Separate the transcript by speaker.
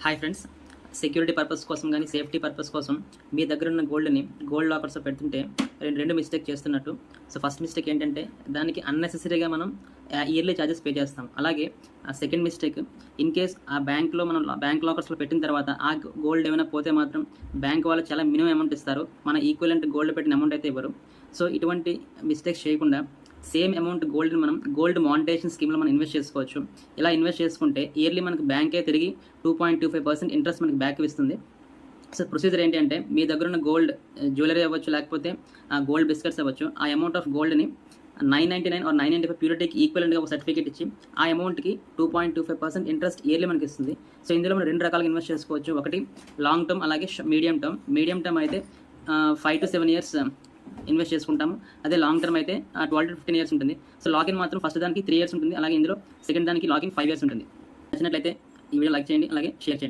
Speaker 1: Hi friends, security purpose కోసం కానీ safety purpose కోసం మీ దగ్గర ఉన్న గోల్డ్ని గోల్డ్ లాకర్స్లో పెడుతుంటే రెండు మిస్టేక్ చేస్తున్నట్టు. సో ఫస్ట్ మిస్టేక్ ఏంటంటే దానికి అన్నెసెసరీగా మనం ఇయర్లీ ఛార్జెస్ పే చేస్తాం. అలాగే సెకండ్ మిస్టేక్, ఇన్ కేస్ ఆ బ్యాంక్లో మనం బ్యాంక్ లాకర్స్లో పెట్టిన తర్వాత ఆ గోల్డ్ ఏమైనా పోతే మాత్రం బ్యాంక్ వాళ్ళు చాలా మినిమం అమౌంట్ ఇస్తారు, మన ఈక్వలెంట్ గోల్డ్ పెట్టిన అమౌంట్ అయితే ఇవ్వరు. సో ఇటువంటి మిస్టేక్స్ చేయకుండా సేమ్ అమౌంట్ గోల్డ్ని మనం గోల్డ్ మానిటైజేషన్ స్కీమ్లో మనం ఇన్వెస్ట్ చేసుకోవచ్చు. ఇలా ఇన్వెస్ట్ చేసుకుంటే ఇయర్లీ మనకు బ్యాంకే తిరిగి 2.25% ఇంట్రెస్ట్ మనకి బ్యాక్ ఇస్తుంది. సో ప్రొసీజర్ ఏంటి అంటే, మీ దగ్గర ఉన్న గోల్డ్ జ్యువెలరీ అవ్వచ్చు, లేకపోతే గోల్డ్ బిస్కెట్స్ అవ్వచ్చు, ఆ అమౌంట్ ఆఫ్ గోల్డ్ని 999 ఆర్ 995 ప్యూరిటీకి ఈక్వలెంట్గా ఒక సర్టిఫికేట్ ఇచ్చి ఆ అమౌంట్కి 2.25% ఇంట్రెస్ట్ ఇయర్లీ మనకి ఇస్తుంది. సో ఇందులో మనం 2 రకాలుగా ఇన్వెస్ట్ చేసుకోవచ్చు. ఒకటి లాంగ్ టర్మ్, అలాగే మీడియం టర్మ్. మీడియం టర్మ్ అయితే 5 to 7 years ఇన్వెస్ట్ చేసుకుంటాము. అదే లాంగ్ టర్మ్ అయితే 12 to 15 years ఉంటుంది. సో లాగిన్ మాత్రం ఫస్ట్ దానికి 3 years ఉంటుంది, అలాగే ఇందులో సెకండ్ దానికి లాగిన్ 5 years ఉంటుంది. నచ్చినట్లయితే ఈ వీడియో లైక్ చేయండి, అలాగే షేర్ చేయండి.